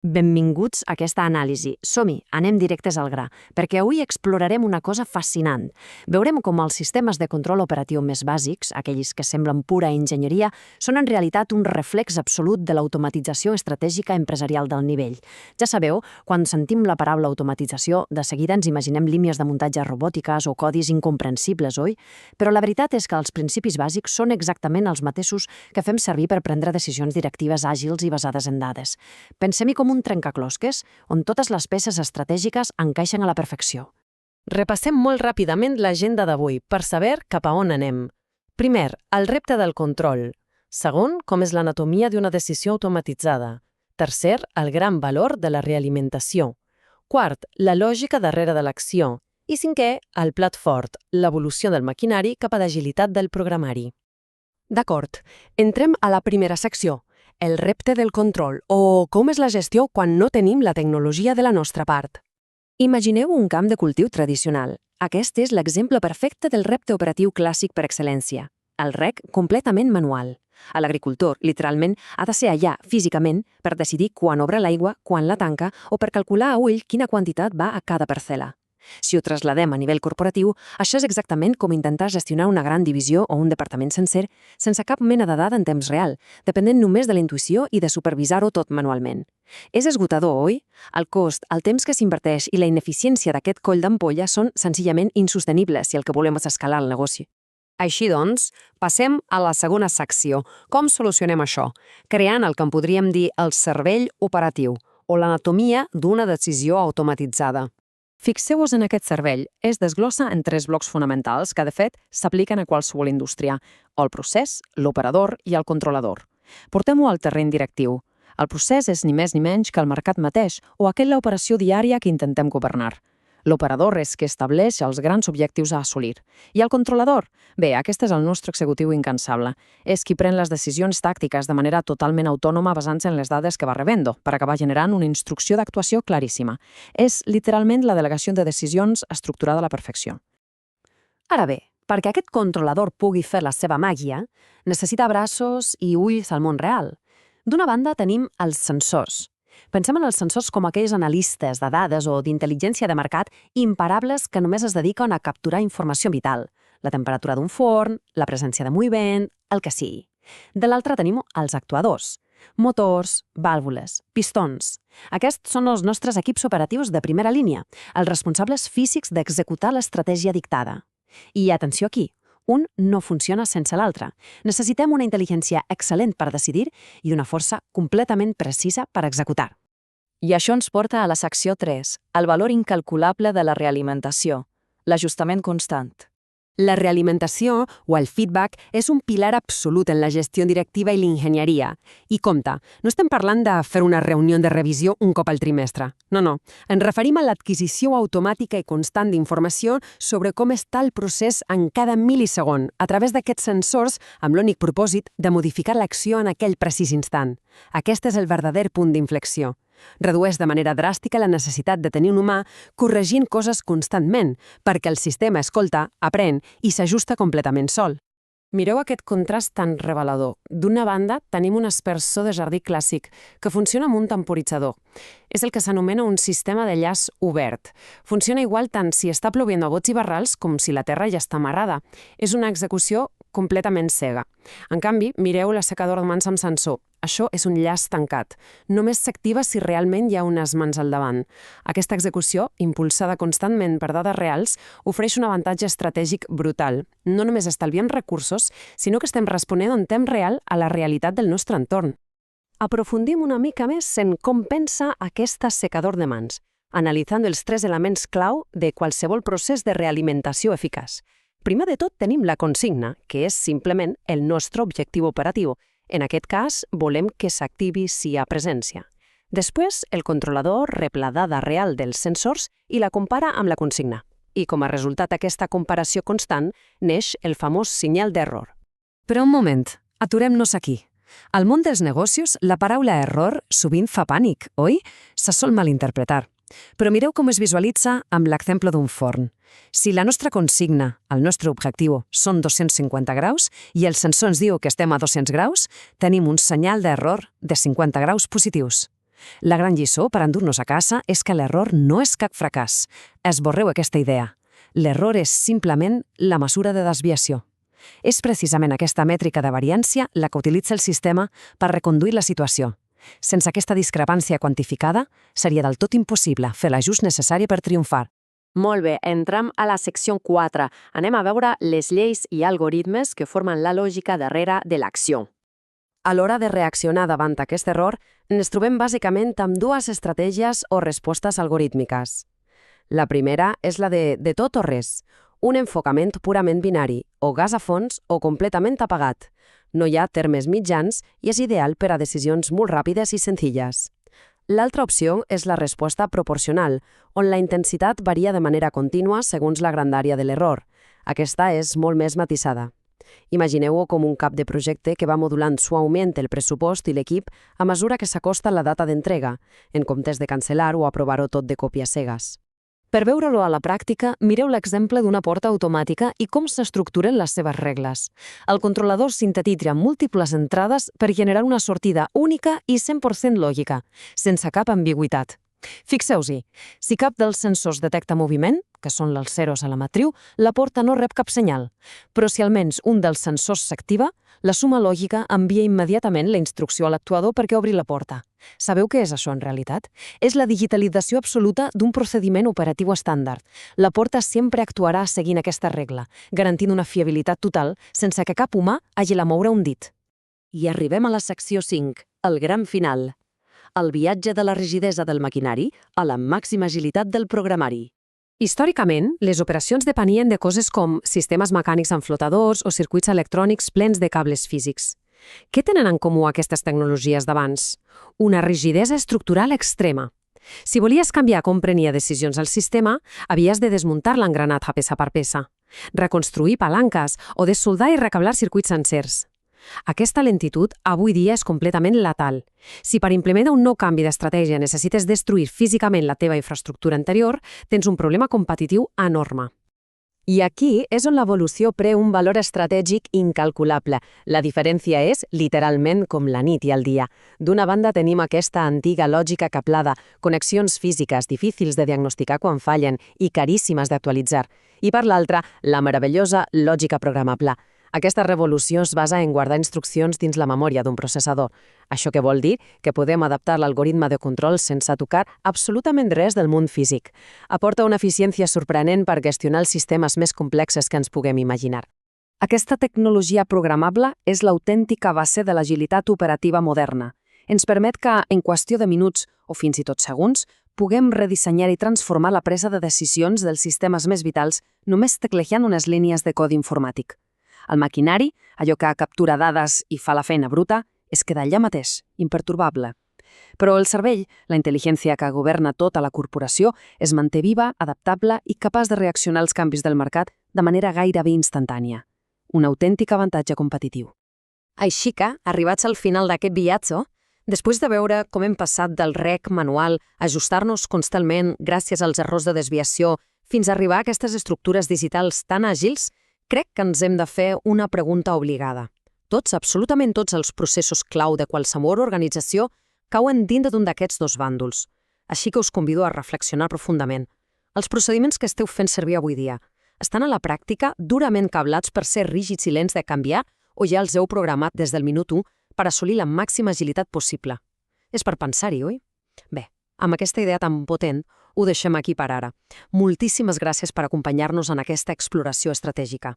Benvinguts a aquesta anàlisi. Som-hi, anem directes al gra, perquè avui explorarem una cosa fascinant. Veurem com els sistemes de control operatiu més bàsics, aquells que semblen pura enginyeria, són en realitat un reflex absolut de l'automatització estratègica empresarial del nivell. Ja sabeu, quan sentim la paraula automatització, de seguida ens imaginem línies de muntatge robòtiques o codis incomprensibles, oi? Però la veritat és que els principis bàsics són exactament els mateixos que fem servir per prendre decisions directives àgils i basades en dades. Pensem-hi com un trencaclosques, on totes les peces estratègiques encaixen a la perfecció. Repassem molt ràpidament l'agenda d'avui per saber cap a on anem. Primer, el repte del control. Segon, com és l'anatomia d'una decisió automatitzada. Tercer, el gran valor de la realimentació. Quart, la lògica darrere de l'acció. I cinquè, el plat fort, l'evolució del maquinari cap a l'agilitat del programari. D'acord, entrem a la primera secció, el repte del control, o com és la gestió quan no tenim la tecnologia de la nostra part. Imagineu un camp de cultiu tradicional. Aquest és l'exemple perfecte del repte operatiu clàssic per excel·lència. El reg completament manual. L'agricultor, literalment, ha de ser allà, físicament, per decidir quan obre l'aigua, quan la tanca, o per calcular a ull quina quantitat va a cada parcel·la. Si ho trasladem a nivell corporatiu, això és exactament com intentar gestionar una gran divisió o un departament sencer sense cap mena de dada en temps real, depenent només de la intuïció i de supervisar-ho tot manualment. És esgotador, oi? El cost, el temps que s'inverteix i la ineficiència d'aquest coll d'ampolla són senzillament insostenibles si el que volem és escalar el negoci. Així doncs, passem a la segona secció. Com solucionem això? Creant el que en podríem dir el cervell operatiu o l'anatomia d'una decisió automatitzada. Fixeu-vos en aquest cervell. Es desglossa en 3 blocs fonamentals que, de fet, s'apliquen a qualsevol indústria: el procés, l'operador i el controlador. Portem-ho al terreny directiu. El procés és ni més ni menys que el mercat mateix o aquella operació diària que intentem governar. L'operador és qui estableix els grans objectius a assolir. I el controlador? Bé, aquest és el nostre executiu incansable. És qui pren les decisions tàctiques de manera totalment autònoma basant-se en les dades que va rebent, per acabar generant una instrucció d'actuació claríssima. És literalment la delegació de decisions estructurada a la perfecció. Ara bé, perquè aquest controlador pugui fer la seva màgia, necessita braços i ulls al món real. D'una banda tenim els sensors. Pensem en els sensors com aquells analistes de dades o d'intel·ligència de mercat imparables que només es dediquen a capturar informació vital, la temperatura d'un forn, la presència de moviment, el que sigui. De l'altra tenim els actuadors, motors, vàlvules, pistons. Aquests són els nostres equips operatius de primera línia, els responsables físics d'executar l'estratègia dictada. I atenció aquí, un no funciona sense l'altre. Necessitem una intel·ligència excel·lent per decidir i una força completament precisa per executar. I això ens porta a la secció 3, el valor incalculable de la realimentació, l'ajustament constant. La realimentació, o el feedback, és un pilar absolut en la gestió directiva i l'enginyeria. I compte, no estem parlant de fer una reunió de revisió un cop al trimestre. No. Ens referim a l'adquisició automàtica i constant d'informació sobre com està el procés en cada mil·lisegon a través d'aquests sensors amb l'únic propòsit de modificar l'acció en aquell precís instant. Aquest és el verdader punt d'inflexió. Redueix de manera dràstica la necessitat de tenir un humà corregint coses constantment, perquè el sistema escolta, aprèn i s'ajusta completament sol. Mireu aquest contrast tan revelador. D'una banda, tenim un aspersor de jardí clàssic que funciona amb un temporitzador. És el que s'anomena un sistema de llaç obert. Funciona igual tant si està plovent a bots i barrals com si la terra ja està amarrada. És una execució completament cega. En canvi, mireu l'assecador de mans amb sensor. Això és un llaç tancat. Només s'activa si realment hi ha unes mans al davant. Aquesta execució, impulsada constantment per dades reals, ofereix un avantatge estratègic brutal. No només estalviem recursos, sinó que estem responent en temps real a la realitat del nostre entorn. Aprofundim una mica més en com pensa aquest assecador de mans, analitzant els 3 elements clau de qualsevol procés de realimentació eficaç. Primer de tot tenim la consigna, que és simplement el nostre objectiu operatiu. En aquest cas, volem que s'activi si hi ha presència. Després, el controlador rep la dada real dels sensors i la compara amb la consigna. I com a resultat d'aquesta comparació constant, neix el famós senyal d'error. Però un moment, aturem-nos aquí. Al món dels negocios, la paraula error sovint fa pànic, oi? Se sol malinterpretar. Però mireu com es visualitza amb l'exemple d'un forn. Si la nostra consigna, el nostre objectiu, són 250 graus i el sensor ens diu que estem a 200 graus, tenim un senyal d'error de 50 graus positius. La gran lliçó per endur-nos a casa és que l'error no és cap fracàs. Esborreu aquesta idea. L'error és simplement la mesura de desviació. És precisament aquesta mètrica de variància la que utilitza el sistema per reconduir la situació. Sense aquesta discrepància quantificada, seria del tot impossible fer l'ajust necessari per triomfar. Molt bé, entrem a la secció 4. Anem a veure les lleis i algoritmes que formen la lògica darrere de l'acció. A l'hora de reaccionar davant aquest error, ens trobem bàsicament amb dues estratègies o respostes algorítmiques. La primera és la de tot o res, un enfocament purament binari, o gas a fons o completament apagat. No hi ha termes mitjans i és ideal per a decisions molt ràpides i senzilles. L'altra opció és la resposta proporcional, on la intensitat varia de manera contínua segons la grandària de l'error. Aquesta és molt més matisada. Imagineu-ho com un cap de projecte que va modulant suaument el pressupost i l'equip a mesura que s'acosta la data d'entrega, en comptes de cancel·lar o aprovar-ho tot de còpies cegues. Per veure-lo a la pràctica, mireu l'exemple d'una porta automàtica i com s'estructuren les seves regles. El controlador sintetitza múltiples entrades per generar una sortida única i 100% lògica, sense cap ambigüitat. Fixeu-s'hi, si cap dels sensors detecta moviment, que són els zeros a la matriu, la porta no rep cap senyal. Però si almenys un dels sensors s'activa, la suma lògica envia immediatament la instrucció a l'actuador perquè obri la porta. Sabeu què és això en realitat? És la digitalització absoluta d'un procediment operatiu estàndard. La porta sempre actuarà seguint aquesta regla, garantint una fiabilitat total sense que cap humà hagi de moure un dit. I arribem a la secció 5, el gran final. El viatge de la rigidesa del maquinari a la màxima agilitat del programari. Històricament, les operacions depenien de coses com sistemes mecànics amb flotadors o circuits electrònics plens de cables físics. Què tenen en comú aquestes tecnologies d'abans? Una rigidesa estructural extrema. Si volies canviar com prenia decisions el sistema, havies de desmuntar l'engranat peça per peça, reconstruir palanques o dessoldar i recablar circuits sencers. Aquesta lentitud avui dia és completament letal. Si per implementar un nou canvi d'estratègia necessites destruir físicament la teva infraestructura anterior, tens un problema competitiu enorme. I aquí és on l'evolució pren un valor estratègic incalculable. La diferència és, literalment, com la nit i el dia. D'una banda tenim aquesta antiga lògica cablada, connexions físiques difícils de diagnosticar quan fallen i caríssimes d'actualitzar. I per l'altra, la meravellosa lògica programable. Aquesta revolució es basa en guardar instruccions dins la memòria d'un processador. Això què vol dir? Que podem adaptar l'algoritme de control sense tocar absolutament res del món físic. Aporta una eficiència sorprenent per gestionar els sistemes més complexes que ens puguem imaginar. Aquesta tecnologia programable és l'autèntica base de l'agilitat operativa moderna. Ens permet que, en qüestió de minuts o fins i tot segons, puguem redissenyar i transformar la presa de decisions dels sistemes més vitals només teclejant unes línies de codi informàtic. El maquinari, allò que captura dades i fa la feina bruta, es queda allà mateix, imperturbable. Però el cervell, la intel·ligència que governa tota la corporació, es manté viva, adaptable i capaç de reaccionar als canvis del mercat de manera gairebé instantània. Un autèntic avantatge competitiu. Així que, arribats al final d'aquest viatge, després de veure com hem passat del rec manual a ajustar-nos constantment gràcies als errors de desviació fins a arribar a aquestes estructures digitals tan àgils, crec que ens hem de fer una pregunta obligada. Tots, absolutament tots els processos clau de qualsevol organització cauen dintre d'un d'aquests dos bàndols. Així que us convido a reflexionar profundament. Els procediments que esteu fent servir avui dia estan a la pràctica durament cablats per ser rígids i lents de canviar o ja els heu programat des del minut 1 per assolir la màxima agilitat possible. És per pensar-hi, oi? Bé, amb aquesta idea tan potent, ho deixem aquí per ara. Moltíssimes gràcies per acompanyar-nos en aquesta exploració estratègica.